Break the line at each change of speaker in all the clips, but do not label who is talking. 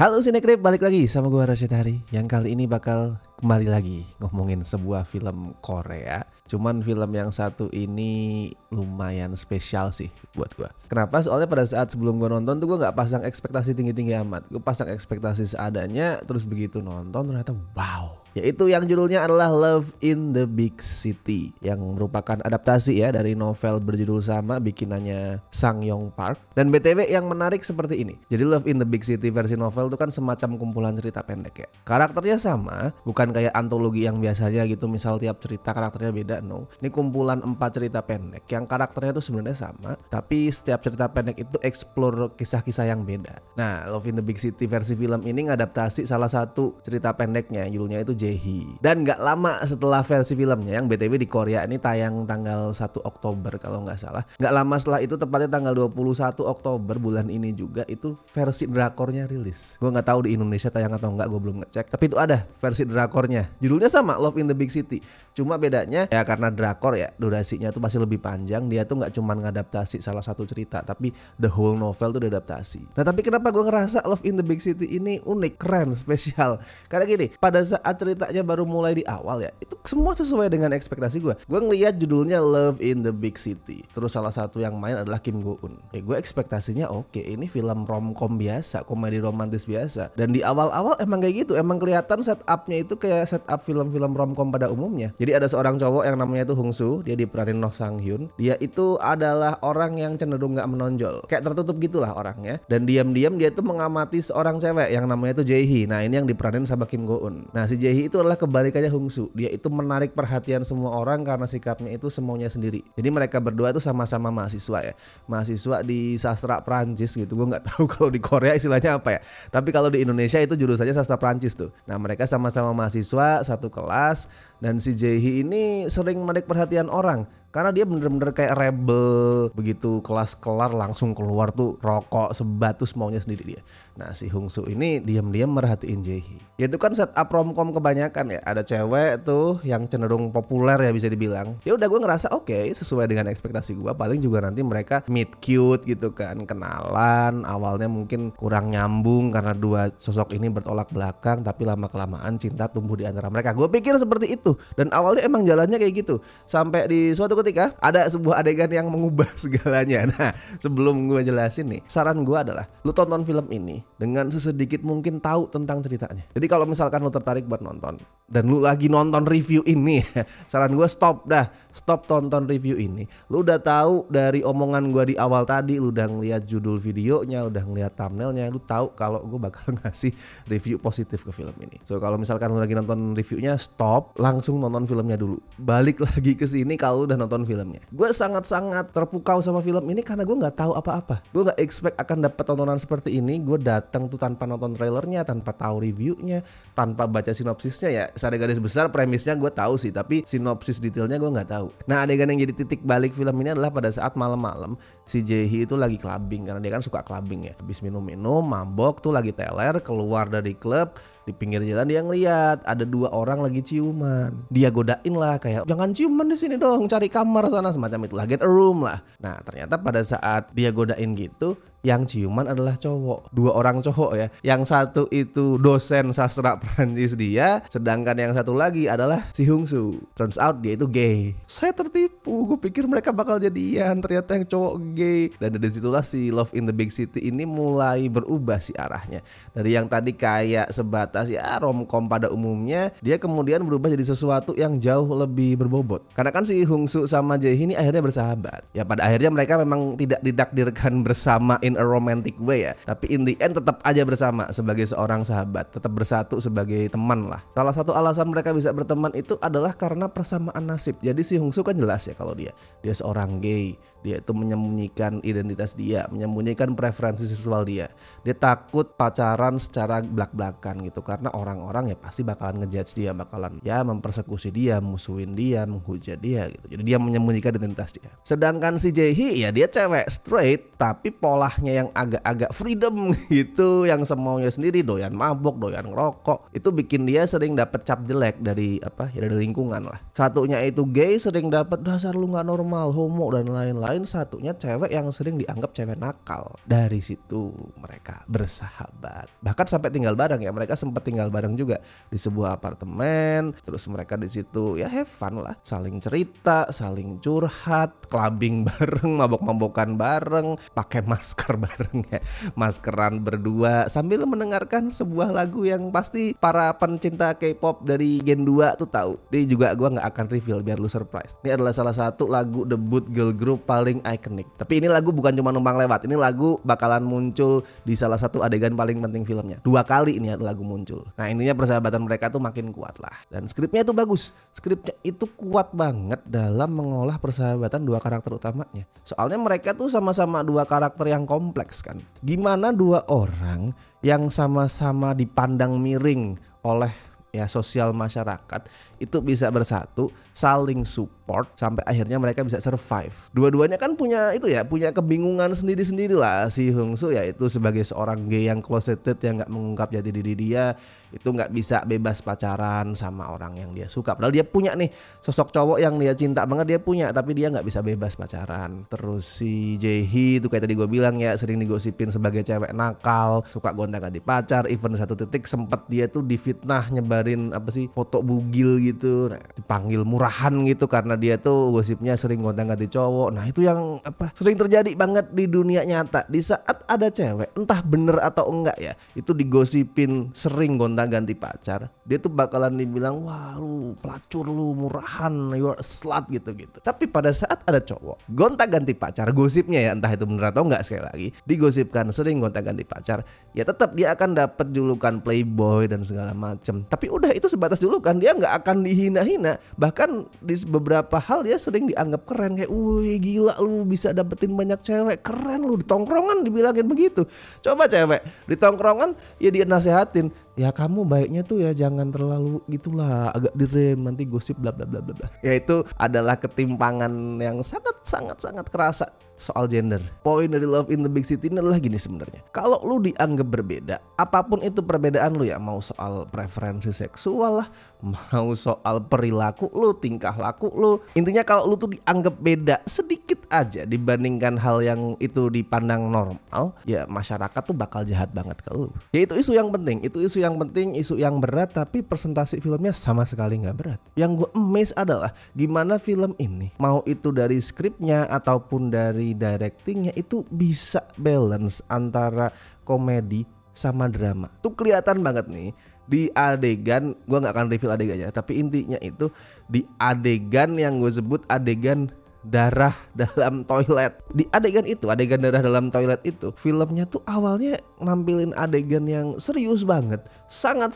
Halo Sinekrip, balik lagi sama gue Rashid Hari. Yang kali ini bakal kembali lagi ngomongin sebuah film Korea. Cuman film yang satu ini lumayan spesial sih buat gue. Kenapa? Soalnya pada saat sebelum gue nonton tuh gue gak pasang ekspektasi tinggi-tinggi amat. Gue pasang ekspektasi seadanya, terus begitu nonton ternyata wow. Yaitu yang judulnya adalah Love in the Big City, yang merupakan adaptasi ya dari novel berjudul sama bikinannya Sang Yong Park. Dan BTW yang menarik seperti ini. Jadi Love in the Big City versi novel itu kan semacam kumpulan cerita pendek ya. Karakternya sama, bukan kayak antologi yang biasanya gitu, misal tiap cerita karakternya beda, no. Ini kumpulan 4 cerita pendek yang karakternya tuh sebenarnya sama, tapi setiap cerita pendek itu explore kisah-kisah yang beda. Nah, Love in the Big City versi film ini ngadaptasi salah satu cerita pendeknya, judulnya itu Jae-hee. Dan gak lama setelah versi filmnya, yang BTW di Korea ini tayang tanggal 1 Oktober kalau gak salah. Gak lama setelah itu, tepatnya tanggal 21 Oktober bulan ini juga, itu versi drakornya rilis. Gue gak tahu di Indonesia tayang atau enggak, gue belum ngecek. Tapi itu ada versi drakornya. Judulnya sama, Love in the Big City. Cuma bedanya ya karena drakor ya, durasinya tuh pasti lebih panjang. Dia tuh gak cuman ngadaptasi salah satu cerita, tapi the whole novel tuh diadaptasi. Nah tapi kenapa gue ngerasa Love in the Big City ini unik, keren, spesial? Karena gini, pada saat ceritanya baru mulai di awal ya, itu semua sesuai dengan ekspektasi gue. Gue ngelihat judulnya Love in the Big City, terus salah satu yang main adalah Kim Go Eun. Ya gue ekspektasinya oke, ini film romcom biasa, komedi romantis biasa. Dan di awal-awal emang kayak gitu, emang kelihatan setupnya itu kayak setup film-film romcom pada umumnya. Jadi ada seorang cowok yang namanya tuh Hong Soo, dia diperanin Noh Sang Hyun. Dia itu adalah orang yang cenderung gak menonjol, kayak tertutup gitulah orangnya. Dan diam-diam dia tuh mengamati seorang cewek yang namanya tuh Jae-hee. Nah ini yang diperanin sama Kim Go Eun. Nah si Jae-hee itu adalah kebalikannya Hong Soo. Dia itu menarik perhatian semua orang karena sikapnya itu semaunya sendiri. Jadi mereka berdua itu sama-sama mahasiswa ya, mahasiswa di sastra Prancis gitu. Gue nggak tahu kalau di Korea istilahnya apa ya, tapi kalau di Indonesia itu jurusannya sastra Prancis tuh. Nah mereka sama-sama mahasiswa satu kelas, dan si Jae-hee ini sering menarik perhatian orang karena dia bener-bener kayak rebel. Begitu kelas kelar langsung keluar tuh rokok, sebat, tuh maunya sendiri dia. Nah si Hong Soo ini diam-diam merhatiin Jae-hee. Ya itu kan setup romcom kebanyakan ya. Ada cewek tuh yang cenderung populer ya bisa dibilang. Ya udah gue ngerasa oke, sesuai dengan ekspektasi gue. Paling juga nanti mereka meet cute gitu kan, kenalan. Awalnya mungkin kurang nyambung karena dua sosok ini bertolak belakang, tapi lama-kelamaan cinta tumbuh di antara mereka. Gue pikir seperti itu. Dan awalnya emang jalannya kayak gitu. Sampai di suatu ketika ada sebuah adegan yang mengubah segalanya. Nah sebelum gue jelasin nih, saran gue adalah lu tonton film ini dengan sesedikit mungkin tahu tentang ceritanya. Jadi kalau misalkan lu tertarik buat nonton dan lu lagi nonton review ini, saran gue stop tonton review ini. Lu udah tahu dari omongan gue di awal tadi, lu udah ngeliat judul videonya, udah ngeliat thumbnailnya, lu tahu kalau gue bakal ngasih review positif ke film ini. So kalau misalkan lu lagi nonton reviewnya, stop, langsung nonton filmnya dulu. Balik lagi ke sini kalau udah nonton filmnya. Gue sangat-sangat terpukau sama film ini karena gue nggak tahu apa-apa. Gue nggak expect akan dapat tontonan seperti ini. Gue datang tuh tanpa nonton trailernya, tanpa tahu reviewnya, tanpa baca sinopsisnya ya. Secara garis besar premisnya gue tahu sih, tapi sinopsis detailnya gue nggak tahu. Nah adegan yang jadi titik balik film ini adalah pada saat malam-malam si Jae-hee itu lagi clubbing, karena dia kan suka clubbing ya. Habis minum-minum, mabok tuh lagi teler, keluar dari klub. Di pinggir jalan dia ngeliat ada dua orang lagi ciuman. Dia godain lah kayak, jangan ciuman di sini dong, cari kamar sana, semacam itulah, get a room lah. Nah ternyata pada saat dia godain gitu, yang ciuman adalah cowok, dua orang cowok ya. Yang satu itu dosen sastra Prancis dia, sedangkan yang satu lagi adalah si Hong Soo. Turns out dia itu gay. Saya tertipu, gue pikir mereka bakal jadian, ternyata yang cowok gay. Dan dari situlah si Love in the Big City ini mulai berubah sih arahnya. Dari yang tadi kayak sebatas ya romcom pada umumnya, dia kemudian berubah jadi sesuatu yang jauh lebih berbobot. Karena kan si Hong Soo sama Jae-hee ini akhirnya bersahabat. Ya pada akhirnya mereka memang tidak ditakdirkan bersama in a romantic way ya, tapi in the end tetap aja bersama sebagai seorang sahabat, tetap bersatu sebagai teman lah. Salah satu alasan mereka bisa berteman itu adalah karena persamaan nasib. Jadi si Hong Soo kan jelas ya kalau dia seorang gay. Dia itu menyembunyikan identitas dia, menyembunyikan preferensi seksual dia. Dia takut pacaran secara belak-belakan gitu, karena orang-orang ya pasti bakalan ngejudge dia, bakalan ya mempersekusi dia, musuhin dia, menghujat dia gitu. Jadi dia menyembunyikan identitas dia. Sedangkan si Jae-hee ya dia cewek straight, tapi polanya rumahnya yang agak-agak freedom gitu, yang semaunya sendiri, doyan mabok, doyan ngerokok, itu bikin dia sering dapat cap jelek dari dari lingkungan lah. Satunya itu gay, sering dapat dasar lu nggak normal, homo dan lain-lain. Satunya cewek yang sering dianggap cewek nakal. Dari situ mereka bersahabat, bahkan sampai tinggal bareng ya. Mereka sempat tinggal bareng juga di sebuah apartemen. Terus mereka di situ ya have fun lah, saling cerita, saling curhat, clubbing bareng, mabok-mabokan bareng, pakai masker bareng ya, maskeran berdua sambil mendengarkan sebuah lagu yang pasti para pencinta K-pop dari Gen 2 tuh tahu. Ini juga gue nggak akan reveal biar lu surprise. Ini adalah salah satu lagu debut girl group paling ikonik. Tapi ini lagu bukan cuma numpang lewat. Ini lagu bakalan muncul di salah satu adegan paling penting filmnya. 2 kali ini lagu muncul. Nah intinya persahabatan mereka tuh makin kuat lah. Dan skripnya itu bagus. Skripnya itu kuat banget dalam mengolah persahabatan 2 karakter utamanya. Soalnya mereka tuh sama-sama 2 karakter yang kompleks kan. Gimana 2 orang yang sama-sama dipandang miring oleh sosial masyarakat itu bisa bersatu, saling support sampai akhirnya mereka bisa survive. Dua-duanya kan punya kebingungan sendiri-sendiri lah. Si Hongsu itu sebagai seorang gay yang closeted yang nggak mengungkap jati diri dia, itu nggak bisa bebas pacaran sama orang yang dia suka. Padahal dia punya nih sosok cowok yang dia cinta banget, dia punya, tapi dia nggak bisa bebas pacaran. Terus si Jae-hee itu kayak tadi gue bilang ya, sering digosipin sebagai cewek nakal, suka gonta-ganti pacar. Even satu titik sempet dia tuh difitnah nyebarin foto bugil gitu. Nah, dipanggil murahan gitu karena dia tuh gosipnya sering gonta-ganti cowok. Nah itu yang sering terjadi banget di dunia nyata. Di saat ada cewek, entah bener atau enggak ya, itu digosipin sering gonta-ganti pacar, dia tuh bakalan dibilang, wah lu pelacur, lu murahan, you are a slut gitu-gitu. Tapi pada saat ada cowok gonta-ganti pacar, gosipnya ya entah itu bener atau enggak, sekali lagi digosipkan sering gonta-ganti pacar, ya tetap dia akan dapat julukan playboy dan segala macem. Tapi udah itu sebatas julukan, dia nggak akan dihina-hina. Bahkan di beberapa hal dia sering dianggap keren, kayak wih gila lu bisa dapetin banyak cewek, keren lu. Di tongkrongan dibilangin begitu. Coba cewek di tongkrongan ya dia nasehatin, ya kamu baiknya tuh ya jangan terlalu gitulah, agak direm, nanti gosip bla bla bla bla. Ya itu adalah ketimpangan yang sangat kerasa soal gender. Poin dari Love in the Big City ini adalah gini sebenarnya. Kalau lu dianggap berbeda, apapun itu perbedaan lu ya, mau soal preferensi seksual lah, mau soal perilaku lu, tingkah laku lu, intinya kalau lu tuh dianggap beda sedikit aja dibandingkan hal yang itu dipandang normal, ya masyarakat tuh bakal jahat banget ke lu. Ya itu isu yang penting, isu yang berat, tapi presentasi filmnya sama sekali nggak berat. Yang gue amazed adalah gimana film ini, mau itu dari skripnya ataupun dari directingnya, itu bisa balance antara komedi sama drama. Tuh kelihatan banget nih di adegan, gue nggak akan reveal adegannya, tapi intinya itu di adegan yang gue sebut adegan darah dalam toilet. Di adegan darah dalam toilet itu, filmnya tuh awalnya nampilin adegan yang serius banget, sangat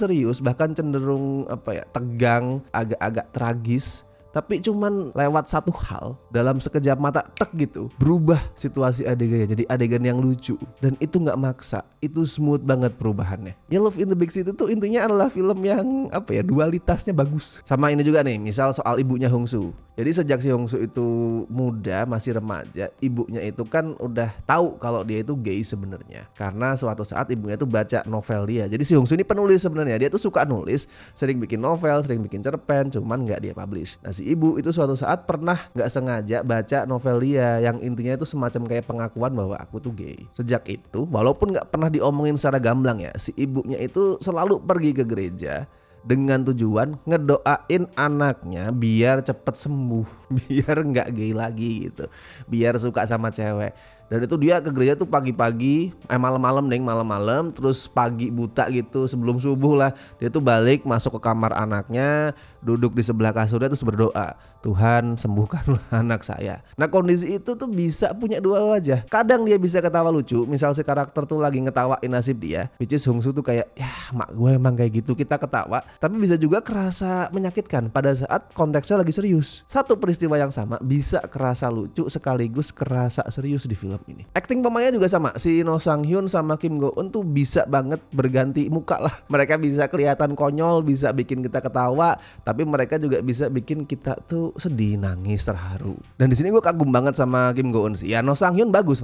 serius, bahkan cenderung tegang, agak tragis. Tapi cuman lewat satu hal, dalam sekejap mata tek gitu, berubah situasi adegannya jadi adegan yang lucu. Dan itu gak maksa, itu smooth banget perubahannya. Ya Love in the Big City itu intinya adalah film yang dualitasnya bagus. Sama ini juga nih, misal soal ibunya Hongsu. Jadi sejak si Hongsu itu muda, masih remaja, ibunya itu kan udah tahu kalau dia itu gay sebenarnya. Karena suatu saat ibunya tuh baca novel dia. Jadi si Hongsu ini penulis sebenarnya, dia tuh suka nulis, sering bikin novel, sering bikin cerpen, cuman gak dia publish. Nah si ibu itu suatu saat pernah gak sengaja baca novel dia yang intinya itu semacam kayak pengakuan bahwa aku tuh gay. Sejak itu, walaupun gak pernah diomongin secara gamblang ya, si ibunya itu selalu pergi ke gereja dengan tujuan ngedoain anaknya biar cepet sembuh, biar nggak gay lagi gitu, biar suka sama cewek. Dan itu dia ke gereja tuh pagi-pagi, malam-malam, terus pagi buta gitu, sebelum subuh lah, dia tuh balik masuk ke kamar anaknya, duduk di sebelah kasurnya terus berdoa, Tuhan sembuhkanlah anak saya. Nah kondisi itu tuh bisa punya dua wajah. Kadang dia bisa ketawa lucu, misal si karakter tuh lagi ngetawain nasib dia, which is Hongsu tuh kayak, ya mak gue emang kayak gitu, kita ketawa. Tapi bisa juga kerasa menyakitkan pada saat konteksnya lagi serius. Satu peristiwa yang sama bisa kerasa lucu sekaligus kerasa serius di film film ini. Acting pemainnya juga sama, si No Sang Hyun sama Kim Go Eun tuh bisa banget berganti muka lah. Mereka bisa kelihatan konyol, bisa bikin kita ketawa, tapi mereka juga bisa bikin kita tuh sedih, nangis, terharu. Dan di sini gue kagum banget sama Kim Go Eun sih. Ya No Sang Hyun bagus,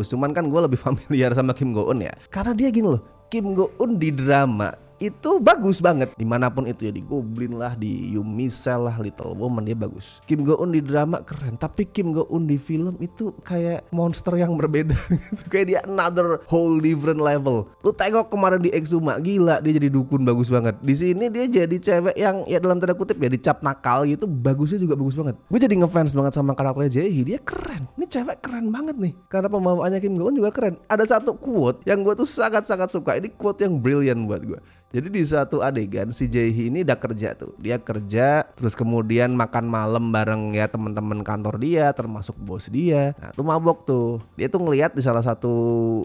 cuman kan gue lebih familiar sama Kim Go Eun ya. Karena dia gini loh, Kim Go Eun di drama itu bagus banget, dimanapun itu ya, di Goblin lah, di You Michelle lah, Little Woman, dia bagus. Kim Go Eun di drama keren, tapi Kim Go Eun di film itu kayak monster yang berbeda gitu. Kayak dia another whole different level. Lu tengok kemarin di Exuma, gila dia jadi dukun bagus banget. Di sini dia jadi cewek yang ya dalam tanda kutip ya dicap nakal gitu, bagusnya juga bagus banget. Gue jadi ngefans banget sama karakternya Jae-hee, dia keren. Ini cewek keren banget nih, karena pembawaannya Kim Go Eun juga keren. Ada satu quote yang gue tuh sangat-sangat suka. Ini quote yang brilliant buat gue. Jadi di satu adegan si Jae-hee ini udah kerja tuh. Dia kerja terus kemudian makan malam bareng ya teman-teman kantor dia, termasuk bos dia. Nah, tuh mabok tuh. Dia tuh ngelihat di salah satu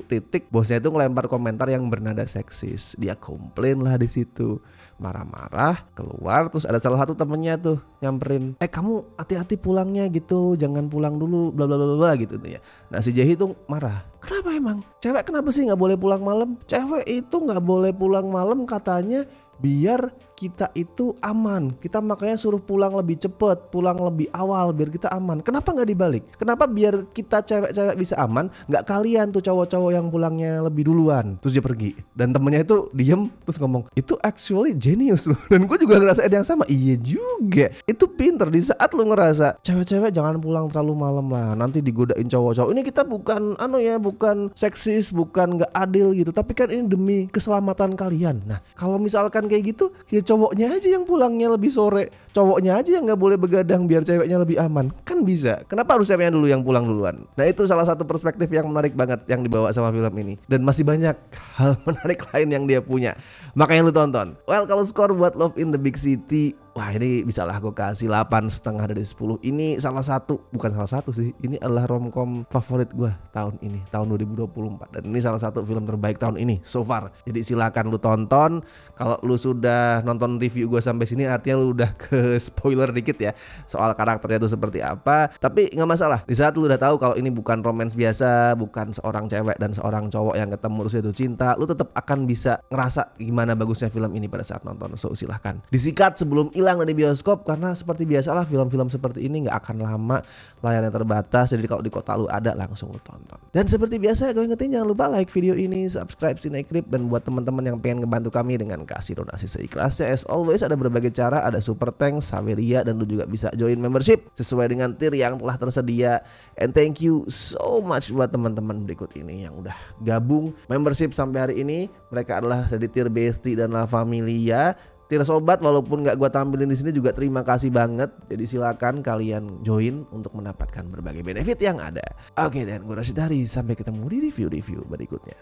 titik bosnya itu ngelempar komentar yang bernada seksis. Dia komplain lah di situ. Marah-marah, keluar, terus ada salah satu temennya tuh nyamperin, kamu hati-hati pulangnya gitu, jangan pulang dulu, bla bla bla bla gitu tuh ya. Nah si Jae-hee tuh marah. Kenapa emang? Cewek kenapa sih nggak boleh pulang malam? Cewek itu nggak boleh pulang malam katanya biar kita itu aman. Kita makanya suruh pulang lebih cepet, pulang lebih awal biar kita aman. Kenapa nggak dibalik? Kenapa biar kita cewek-cewek bisa aman, nggak kalian tuh cowok-cowok yang pulangnya lebih duluan? Terus dia pergi dan temennya itu diem terus ngomong, itu actually genius loh. Dan gue juga ngerasain yang sama. Iya juga, itu pinter. Di saat lu ngerasa cewek-cewek jangan pulang terlalu malam lah, nanti digodain cowok-cowok. Ini kita bukan bukan seksis, bukan nggak adil gitu, tapi kan ini demi keselamatan kalian. Nah kalau misalkan kayak gitu ya cowoknya aja yang pulangnya lebih sore, cowoknya aja yang nggak boleh begadang biar ceweknya lebih aman, kan bisa. Kenapa harus ceweknya dulu yang pulang duluan? Nah itu salah satu perspektif yang menarik banget yang dibawa sama film ini, dan masih banyak hal menarik lain yang dia punya, makanya lu tonton. Well, kalau skor buat Love in the Big City, wah ini bisa lah gue kasih 8,5 dari 10. Ini bukan salah satu sih, ini adalah romcom favorit gue tahun ini, tahun 2024. Dan ini salah satu film terbaik tahun ini so far. Jadi silakan lu tonton. Kalau lu sudah nonton review gue sampai sini, artinya lu udah ke spoiler dikit ya soal karakternya itu seperti apa. Tapi nggak masalah, di saat lu udah tahu kalau ini bukan romance biasa, bukan seorang cewek dan seorang cowok yang ketemu terus jatuh cinta, lu tetap akan bisa ngerasa gimana bagusnya film ini pada saat nonton. So silahkan disikat sebelum hilang dari bioskop, karena seperti biasalah film-film seperti ini nggak akan lama, layarnya terbatas. Jadi kalau di kota lu ada, langsung lu tonton. Dan seperti biasa gue ingetin jangan lupa like video ini, subscribe Cinecrip, dan buat teman-teman yang pengen ngebantu kami dengan kasih donasi seikhlasnya, as always ada berbagai cara, ada super thanks, Saweria, dan lu juga bisa join membership sesuai dengan tier yang telah tersedia. And thank you so much buat teman-teman berikut ini yang udah gabung membership sampai hari ini. Mereka adalah dari tier Besti dan La Familia. Tier sobat walaupun gak gue tampilin di sini juga terima kasih banget. Jadi silakan kalian join untuk mendapatkan berbagai benefit yang ada. Oke, dan gue Rashid Hari, sampai ketemu di review-review berikutnya.